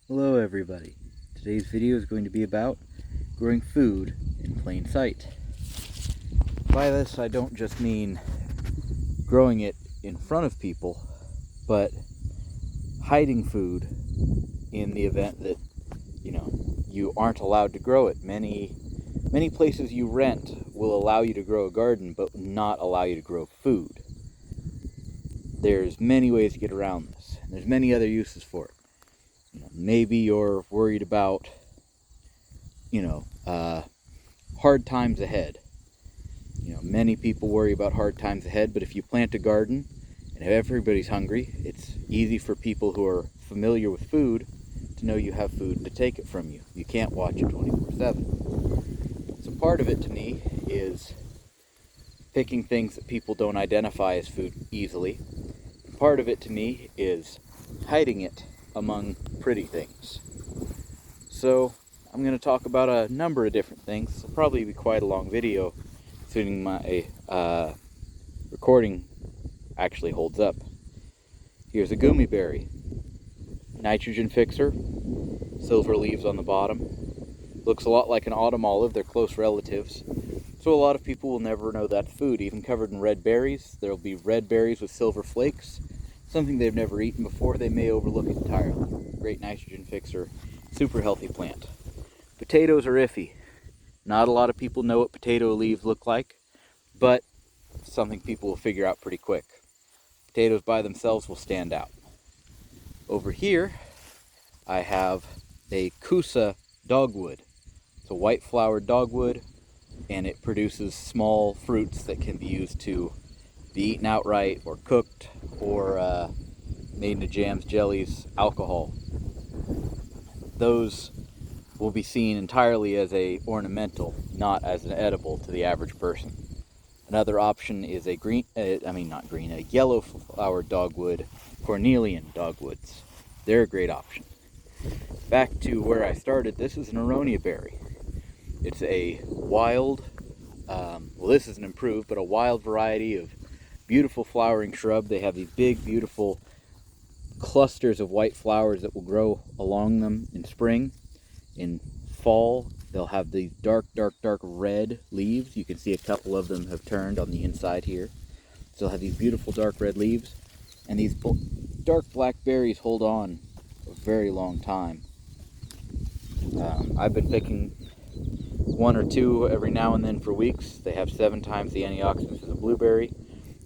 Hello everybody. Today's video is going to be about growing food in plain sight. By this I don't just mean growing it in front of people, but hiding food in the event that, you aren't allowed to grow it. Many places you rent will allow you to grow a garden, but not allow you to grow food. There's many ways to get around this, and there's many other uses for it. Maybe you're worried about, hard times ahead. Many people worry about hard times ahead, but if you plant a garden and if everybody's hungry, it's easy for people who are familiar with food to know you have food to take it from you. You can't watch it 24/7. So part of it to me is picking things that people don't identify as food easily. Part of it to me is hiding it among pretty things. So I'm going to talk about a number of different things. It'll probably be quite a long video, assuming my recording actually holds up. Here's a gummy berry. Nitrogen fixer, silver leaves on the bottom. Looks a lot like an autumn olive, they're close relatives. So a lot of people will never know that's food. Even covered in red berries, there'll be red berries with silver flakes. Something they've never eaten before, they may overlook it entirely. Great nitrogen fixer, super healthy plant. Potatoes are iffy. Not a lot of people know what potato leaves look like, but something people will figure out pretty quick. Potatoes by themselves will stand out. Over here, I have a Kusa dogwood. It's a white flowered dogwood, and it produces small fruits that can be used to be eaten outright or cooked or made into jams, jellies, alcohol. Those will be seen entirely as a ornamental, not as an edible to the average person. Another option is a yellow flowered dogwood, cornelian dogwoods. They're a great option. Back to where I started, this is an aronia berry. It's a wild, this isn't improved, but a wild variety of beautiful flowering shrub. They have these big, beautiful clusters of white flowers that will grow along them in spring. In fall, they'll have these dark red leaves. You can see a couple of them have turned on the inside here. So they'll have these beautiful dark red leaves, and these dark black berries hold on a very long time. I've been picking one or two every now and then for weeks. They have 7 times the antioxidants as a blueberry.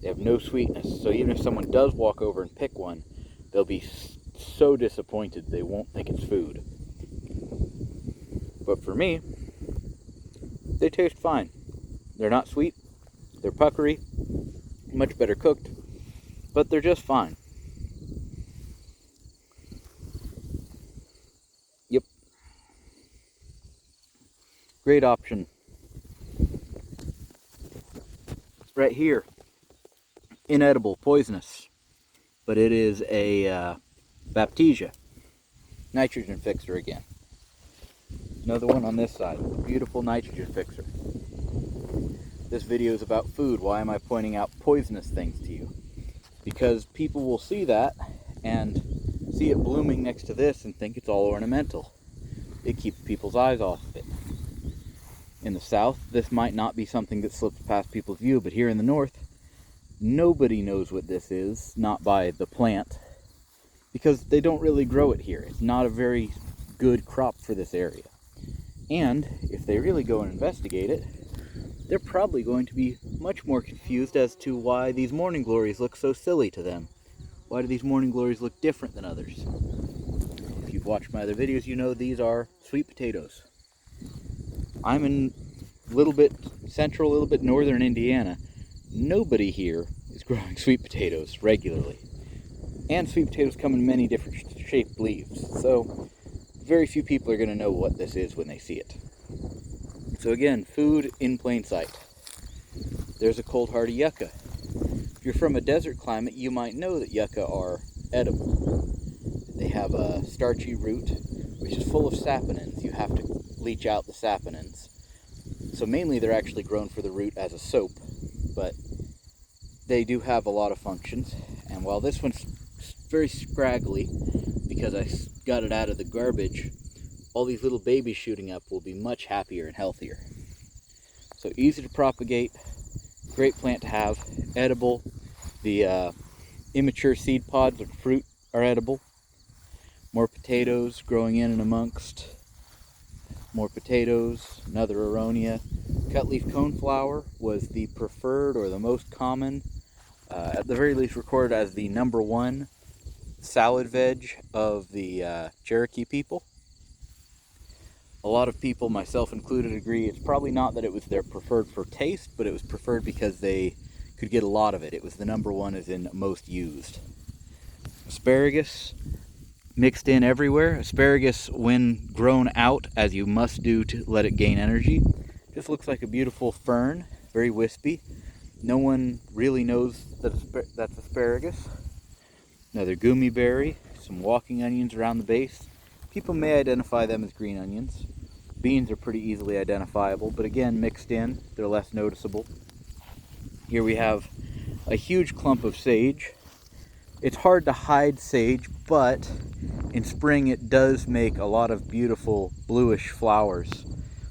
They have no sweetness, so even if someone does walk over and pick one, they'll be so disappointed they won't think it's food. But for me, they taste fine. They're not sweet, they're puckery, much better cooked, but they're just fine. Yep. Great option. Right here. Inedible, poisonous, but it is a Baptisia. Nitrogen fixer again. Another one on this side, beautiful nitrogen fixer. This video is about food. Why am I pointing out poisonous things to you? Because people will see that and see it blooming next to this and think it's all ornamental. It keeps people's eyes off of it. In the south, this might not be something that slips past people's view, but here in the north, nobody knows what this is, not by the plant, because they don't really grow it here. It's not a very good crop for this area. And if they really go and investigate it, they're probably going to be much more confused as to why these morning glories look so silly to them. Why do these morning glories look different than others? If you've watched my other videos, you know these are sweet potatoes. I'm in a little bit central, a little bit northern Indiana. Nobody here is growing sweet potatoes regularly. And sweet potatoes come in many different shaped leaves. So very few people are going to know what this is when they see it. So again, food in plain sight. There's a cold hardy yucca. If you're from a desert climate, you might know that yucca are edible. They have a starchy root, which is full of saponins. You have to leach out the saponins. So mainly they're actually grown for the root as a soap, but they do have a lot of functions. And while this one's very scraggly, because I got it out of the garbage, all these little babies shooting up will be much happier and healthier. So easy to propagate, great plant to have, edible. The immature seed pods of fruit are edible. More potatoes growing in and amongst. More potatoes, another aronia. Cutleaf coneflower was the preferred or the most common, at the very least recorded as the #1 salad veg of the Cherokee people. A lot of people, myself included, agree it's probably not that it was their preferred for taste, but it was preferred because they could get a lot of it. It was the #1 as in most used. Asparagus mixed in everywhere. Asparagus, when grown out, as you must do to let it gain energy, just looks like a beautiful fern, very wispy. No one really knows that that's asparagus. Another gummy berry, some walking onions around the base. People may identify them as green onions. Beans are pretty easily identifiable, but again, mixed in, they're less noticeable. Here we have a huge clump of sage. It's hard to hide sage, but in spring it does make a lot of beautiful bluish flowers.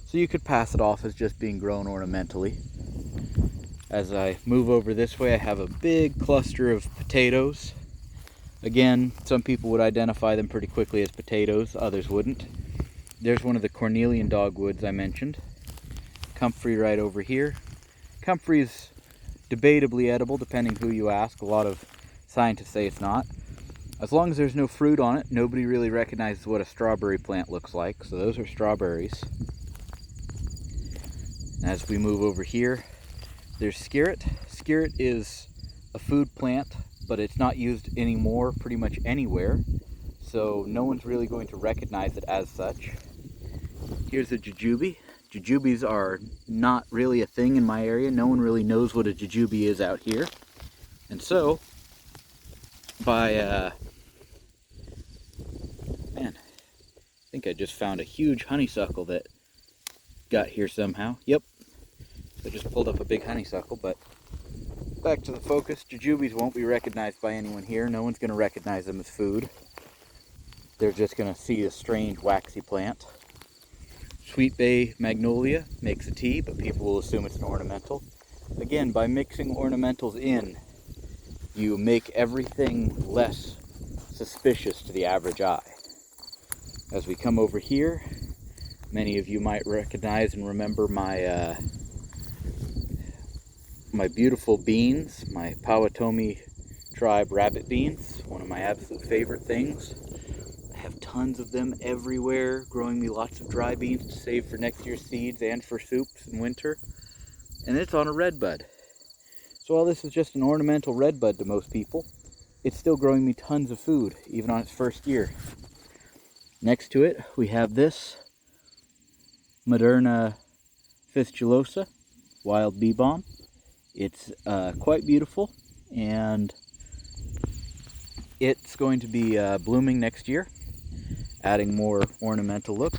So you could pass it off as just being grown ornamentally. As I move over this way, I have a big cluster of potatoes. Again, some people would identify them pretty quickly as potatoes, others wouldn't. There's one of the cornelian dogwoods I mentioned. Comfrey right over here. Comfrey's debatably edible, depending who you ask. A lot of scientists say it's not. As long as there's no fruit on it, nobody really recognizes what a strawberry plant looks like. So those are strawberries. As we move over here, there's skirret. Skirret is a food plant, but it's not used anymore pretty much anywhere. So no one's really going to recognize it as such. Here's a jujube. Jujubes are not really a thing in my area. No one really knows what a jujube is out here. And so, man, I think I just found a huge honeysuckle that got here somehow. Yep, I just pulled up a big honeysuckle, but back to the focus. Jujubes won't be recognized by anyone here. No one's going to recognize them as food. They're just going to see a strange waxy plant. Sweet bay magnolia makes a tea, but people will assume it's an ornamental. Again, by mixing ornamentals in, you make everything less suspicious to the average eye. As we come over here, many of you might recognize and remember my my beautiful beans, my Powhatan tribe rabbit beans, one of my absolute favorite things. I have tons of them everywhere, growing me lots of dry beans to save for next year's seeds and for soups in winter. And it's on a red bud. So while this is just an ornamental red bud to most people, it's still growing me tons of food, even on its first year. Next to it, we have this Moderna fistulosa, wild bee balm. It's quite beautiful, and it's going to be blooming next year, adding more ornamental look.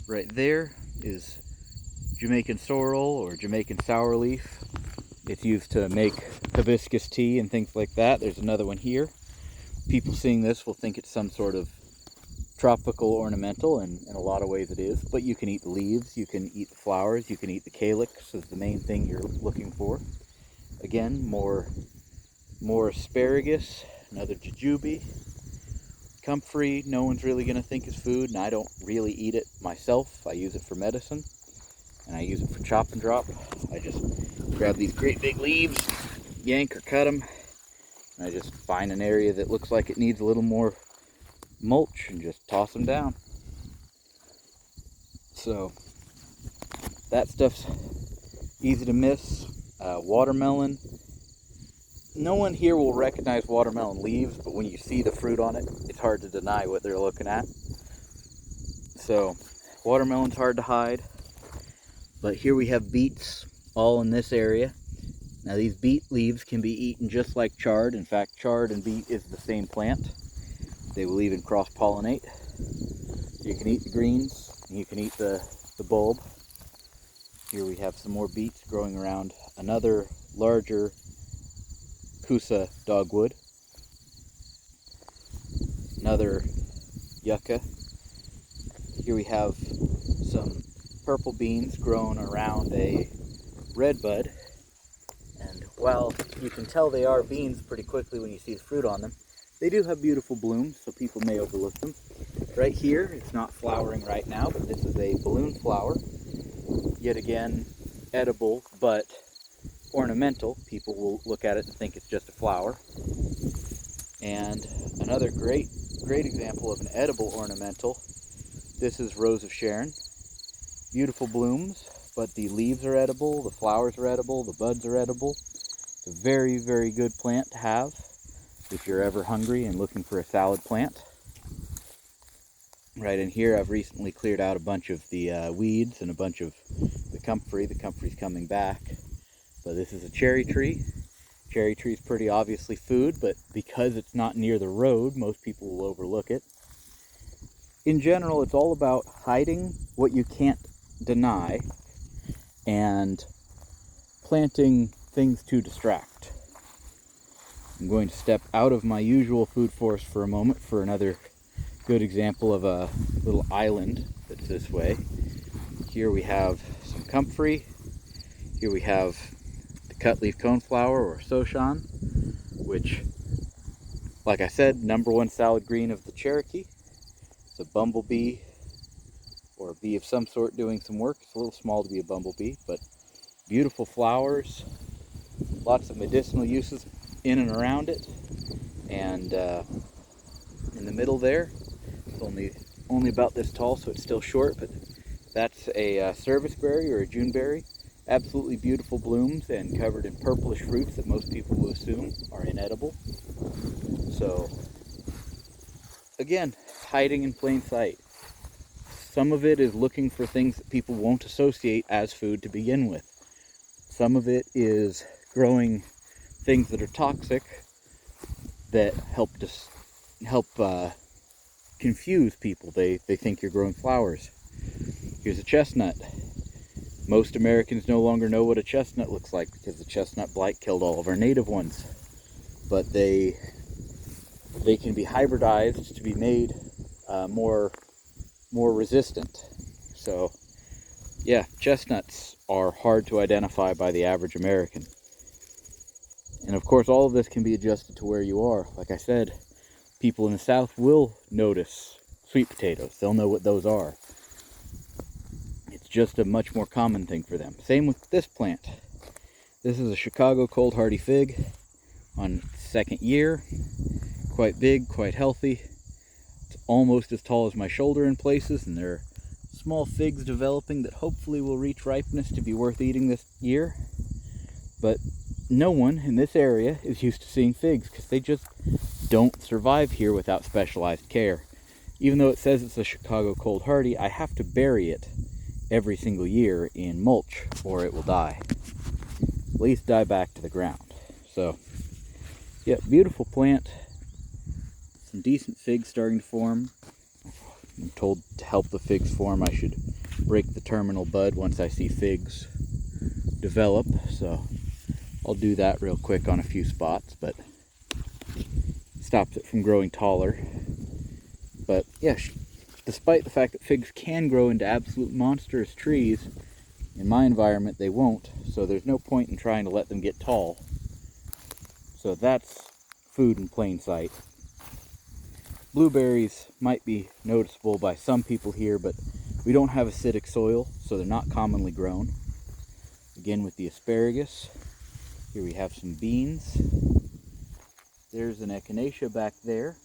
Right there is Jamaican sorrel or Jamaican sour leaf. It's used to make hibiscus tea and things like that. There's another one here. People seeing this will think it's some sort of tropical ornamental, and in a lot of ways it is. But you can eat the leaves, you can eat the flowers, you can eat the calyx is the main thing you're looking for. Again, more asparagus, another jujube. Comfrey, no one's really going to think is food, and I don't really eat it myself. I use it for medicine, and I use it for chop and drop. I just grab these great big leaves, yank or cut them, and I just find an area that looks like it needs a little more mulch and just toss them down. So that stuff's easy to miss. Watermelon. No one here will recognize watermelon leaves, but when you see the fruit on it, it's hard to deny what they're looking at. So watermelon's hard to hide. But here we have beets all in this area. Now these beet leaves can be eaten just like chard. In fact, chard and beet is the same plant. They will even cross-pollinate. You can eat the greens, and you can eat the bulb. Here we have some more beets growing around another larger Coosa dogwood. another yucca. Here we have some purple beans grown around a red bud. And while you can tell they are beans pretty quickly when you see the fruit on them, they do have beautiful blooms, so people may overlook them. Right here, it's not flowering right now, but this is a balloon flower. Yet again, edible, but ornamental. People will look at it and think it's just a flower. And another great example of an edible ornamental. This is Rose of Sharon. Beautiful blooms, but the leaves are edible, the flowers are edible, the buds are edible. It's a very, very good plant to have if you're ever hungry and looking for a salad plant. Right in here, I've recently cleared out a bunch of the weeds and a bunch of the comfrey. The comfrey's coming back. But this is a cherry tree. Cherry tree is pretty obviously food, but because it's not near the road, most people will overlook it. In general, it's all about hiding what you can't deny and planting things to distract. I'm going to step out of my usual food forest for a moment for another good example of a little island that's this way. Here we have some comfrey. Here we have the cut-leaf coneflower, or soshan, which, like I said, #1 salad green of the Cherokee. It's a bumblebee, or a bee of some sort doing some work. It's a little small to be a bumblebee, but beautiful flowers, lots of medicinal uses in and around it. And in the middle there, it's only about this tall, so it's still short, but that's a serviceberry or a juneberry. Absolutely beautiful blooms and covered in purplish fruits that most people will assume are inedible. So, again, hiding in plain sight. Some of it is looking for things that people won't associate as food to begin with. Some of it is growing things that are toxic that help confuse people. They think you're growing flowers. Here's a chestnut. Most Americans no longer know what a chestnut looks like because the chestnut blight killed all of our native ones. But they can be hybridized to be made more resistant. So yeah, chestnuts are hard to identify by the average American. And of course, all of this can be adjusted to where you are. Like I said, people in the South will notice sweet potatoes. They'll know what those are. It's just a much more common thing for them. Same with this plant. This is a Chicago cold hardy fig on its second year. Quite big, quite healthy. It's almost as tall as my shoulder in places, and there are small figs developing that hopefully will reach ripeness to be worth eating this year. But no one in this area is used to seeing figs because they just don't survive here without specialized care. Even though it says it's a Chicago cold hardy, I have to bury it every single year in mulch or it will die. At least die back to the ground. So, yeah, beautiful plant. Some decent figs starting to form. I'm told to help the figs form, I should break the terminal bud once I see figs develop. So I'll do that real quick on a few spots, but stops it from growing taller. But yeah, despite the fact that figs can grow into absolute monstrous trees, in my environment they won't, so there's no point in trying to let them get tall. So that's food in plain sight. Blueberries might be noticeable by some people here, but we don't have acidic soil, so they're not commonly grown. Again, with the asparagus, here we have some beans. There's an echinacea back there.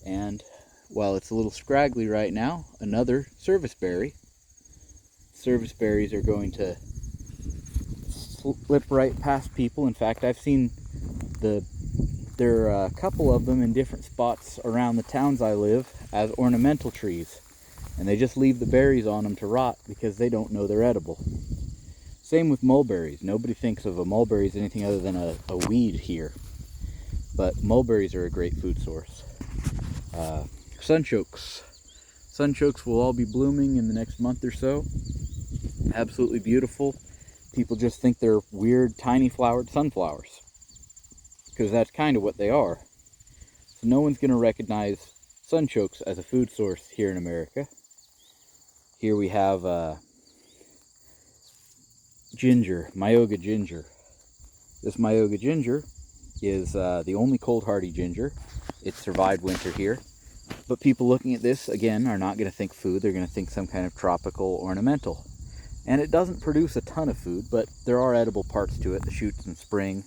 And while it's a little scraggly right now, another serviceberry. Serviceberries are going to slip right past people. In fact, I've seen there are a couple of them in different spots around the towns I live as ornamental trees. And they just leave the berries on them to rot because they don't know they're edible. Same with mulberries. Nobody thinks of a mulberry as anything other than a weed here. But mulberries are a great food source. Sunchokes. Sunchokes will all be blooming in the next month or so. Absolutely beautiful. People just think they're weird, tiny flowered sunflowers, because that's kind of what they are. So no one's going to recognize sunchokes as a food source here in America. Here we have ginger, Myoga ginger. This Myoga ginger is the only cold hardy ginger. It survived winter here. But people looking at this, again, are not going to think food. They're going to think some kind of tropical ornamental. And it doesn't produce a ton of food, but there are edible parts to it, the shoots and spring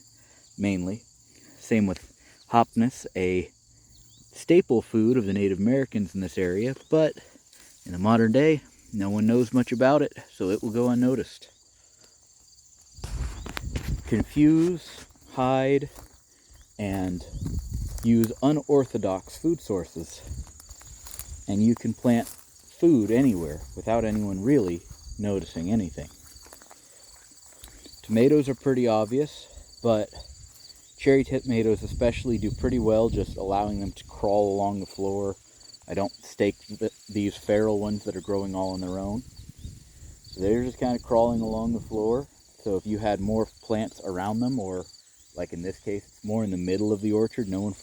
mainly. Same with hopness, a staple food of the Native Americans in this area, but in the modern day, no one knows much about it, so it will go unnoticed. Confuse, hide, and use unorthodox food sources, and you can plant food anywhere without anyone really noticing anything. Tomatoes are pretty obvious, but cherry tomatoes especially do pretty well just allowing them to crawl along the floor. I don't stake these feral ones that are growing all on their own. So they're just kind of crawling along the floor. So if you had more plants around them, or like in this case, it's more in the middle of the orchard, no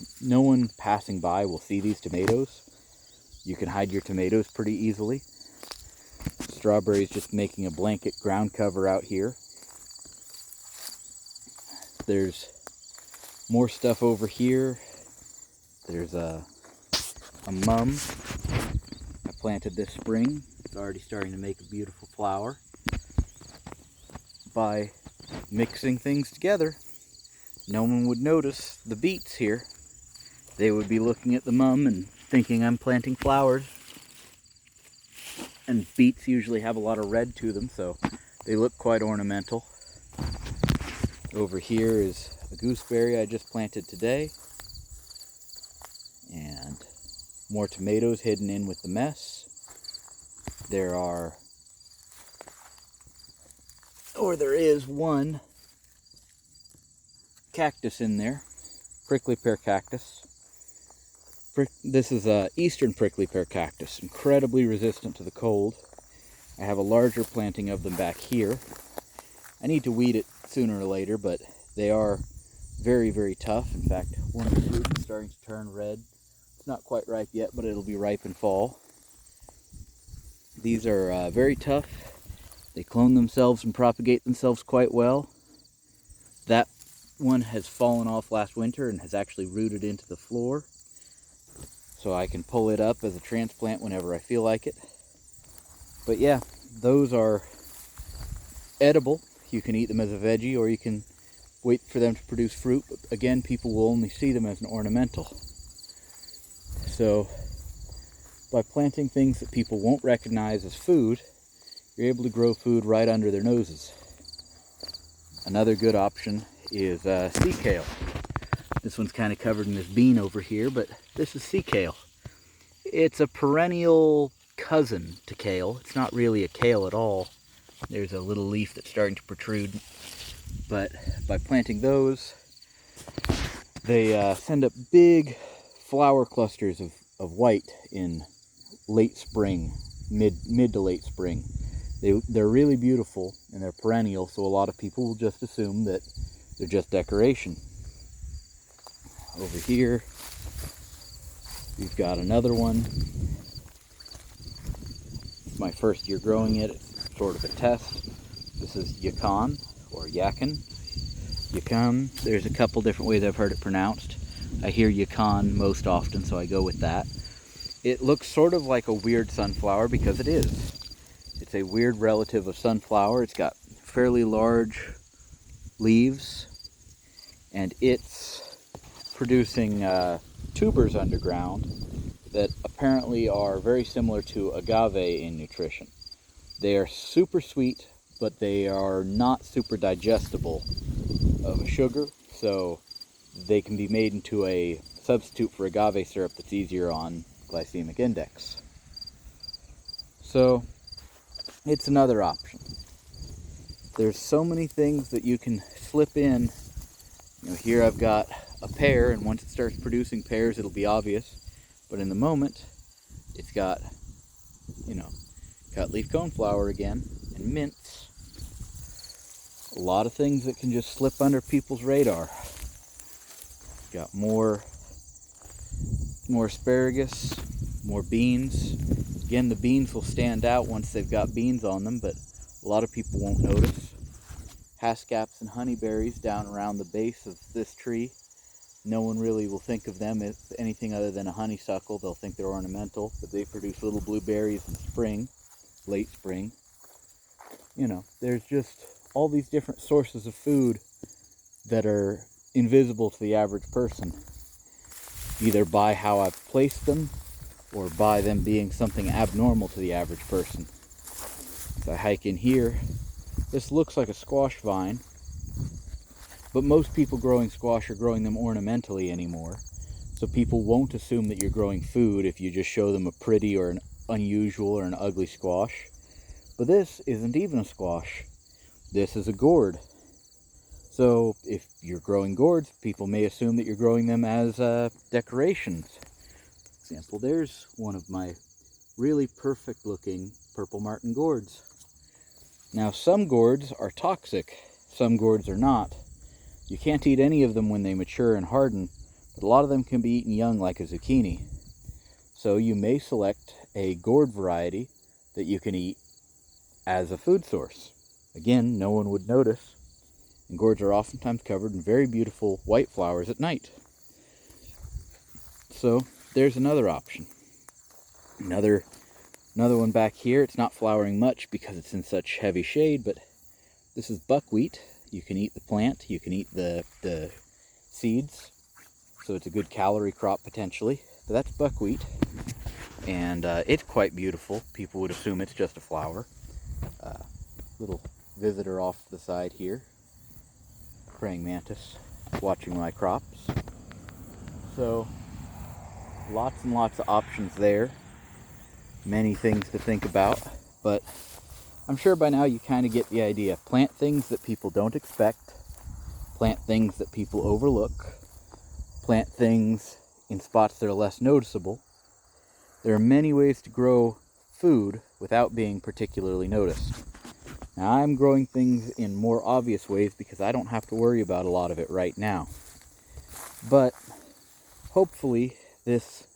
one passing by will see these tomatoes. You can hide your tomatoes pretty easily. Strawberries just making a blanket ground cover out here. There's more stuff over here. There's a mum I planted this spring. It's already starting to make a beautiful flower. By mixing things together, no one would notice the beets here. They would be looking at the mum and thinking I'm planting flowers. And beets usually have a lot of red to them, so they look quite ornamental. Over here is a gooseberry I just planted today. And more tomatoes hidden in with the mess. There is one cactus in there, prickly pear cactus. This is a eastern prickly pear cactus, incredibly resistant to the cold. I have a larger planting of them back here. I need to weed it sooner or later, but they are very, very tough. In fact, one of the fruits is starting to turn red. It's not quite ripe yet, but it'll be ripe in fall. These are very tough. They clone themselves and propagate themselves quite well. That one has fallen off last winter and has actually rooted into the floor. So I can pull it up as a transplant whenever I feel like it. But yeah, those are edible. You can eat them as a veggie, or you can wait for them to produce fruit. But again, people will only see them as an ornamental. So by planting things that people won't recognize as food, you're able to grow food right under their noses. Another good option is sea kale. This one's kind of covered in this bean over here, but this is sea kale. It's a perennial cousin to kale. It's not really a kale at all. There's a little leaf that's starting to protrude. But by planting those, they send up big flower clusters of white in late spring, mid to late spring. They're really beautiful, and they're perennial, so a lot of people will just assume that they're just decoration. Over here, we've got another one. It's my first year growing it. It's sort of a test. This is yakan, or yakin. Yakan. There's a couple different ways I've heard it pronounced. I hear yakan most often, so I go with that. It looks sort of like a weird sunflower, because it is. It's a weird relative of sunflower. It's got fairly large leaves, and it's producing tubers underground that apparently are very similar to agave in nutrition. They are super sweet, but they are not super digestible of a sugar, so they can be made into a substitute for agave syrup that's easier on glycemic index. So it's another option. There's so many things that you can slip in. You know, here I've got a pear, and once it starts producing pears, it'll be obvious. But in the moment, it's got, cut leaf coneflower again, and mints. A lot of things that can just slip under people's radar. Got more more asparagus, more beans. Again, the beans will stand out once they've got beans on them, but a lot of people won't notice. Haskaps and honeyberries down around the base of this tree. No one really will think of them as anything other than a honeysuckle. They'll think they're ornamental, but they produce little blueberries in spring, late spring. You know, there's just all these different sources of food that are invisible to the average person, either by how I've placed them or by them being something abnormal to the average person. So I hike in here. This looks like a squash vine, but most people growing squash are growing them ornamentally anymore. So people won't assume that you're growing food if you just show them a pretty or an unusual or an ugly squash. But this isn't even a squash. This is a gourd. So if you're growing gourds, people may assume that you're growing them as decorations. For example, there's one of my really perfect looking purple martin gourds. Now some gourds are toxic, some gourds are not. You can't eat any of them when they mature and harden, but a lot of them can be eaten young like a zucchini. So you may select a gourd variety that you can eat as a food source. Again, no one would notice, and gourds are oftentimes covered in very beautiful white flowers at night. So there's another option. Another one back here. It's not flowering much because it's in such heavy shade, but this is buckwheat. You can eat the plant, you can eat the seeds, so it's a good calorie crop potentially. But that's buckwheat, and it's quite beautiful. People would assume it's just a flower. Little visitor off to the side here, praying mantis, watching my crops. So lots and lots of options there. Many things to think about, but I'm sure by now you kind of get the idea. Plant things that people don't expect, plant things that people overlook, plant things in spots that are less noticeable. There are many ways to grow food without being particularly noticed. Now I'm growing things in more obvious ways because I don't have to worry about a lot of it right now. But hopefully this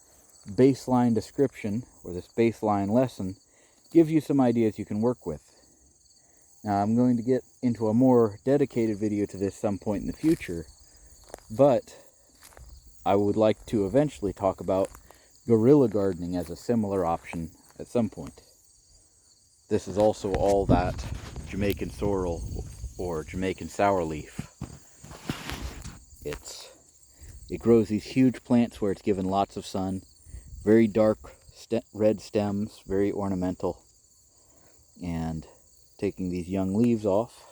baseline description or this baseline lesson gives you some ideas you can work with. Now I'm going to get into a more dedicated video to this some point in the future, but I would like to eventually talk about guerrilla gardening as a similar option at some point. This is also all that Jamaican sorrel or Jamaican sour leaf. It grows these huge plants where it's given lots of sun, very dark red stems, very ornamental, and taking these young leaves off.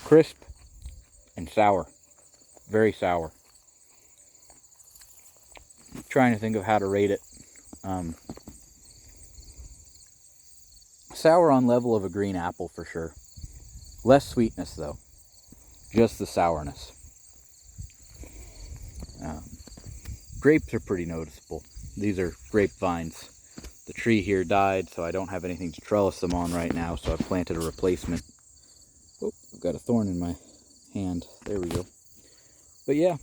Crisp and sour, very sour. I'm trying to think of how to rate it. Sour on level of a green apple for sure. Less sweetness though, just the sourness. Grapes are pretty noticeable. These are grapevines. The tree here died, so I don't have anything to trellis them on right now, so I've planted a replacement. Oh, I've got a thorn in my hand. There we go. But yeah,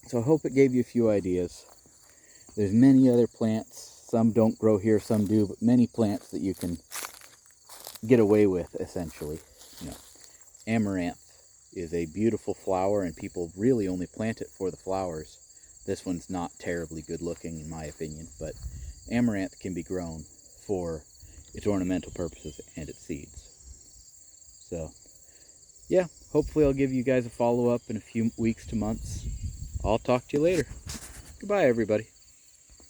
so I hope it gave you a few ideas. There's many other plants. Some don't grow here, some do, but many plants that you can get away with, essentially. You know, amaranth is a beautiful flower, and people really only plant it for the flowers. This one's not terribly good looking, in my opinion, but amaranth can be grown for its ornamental purposes and its seeds. So, yeah, hopefully I'll give you guys a follow-up in a few weeks to months. I'll talk to you later. Goodbye, everybody.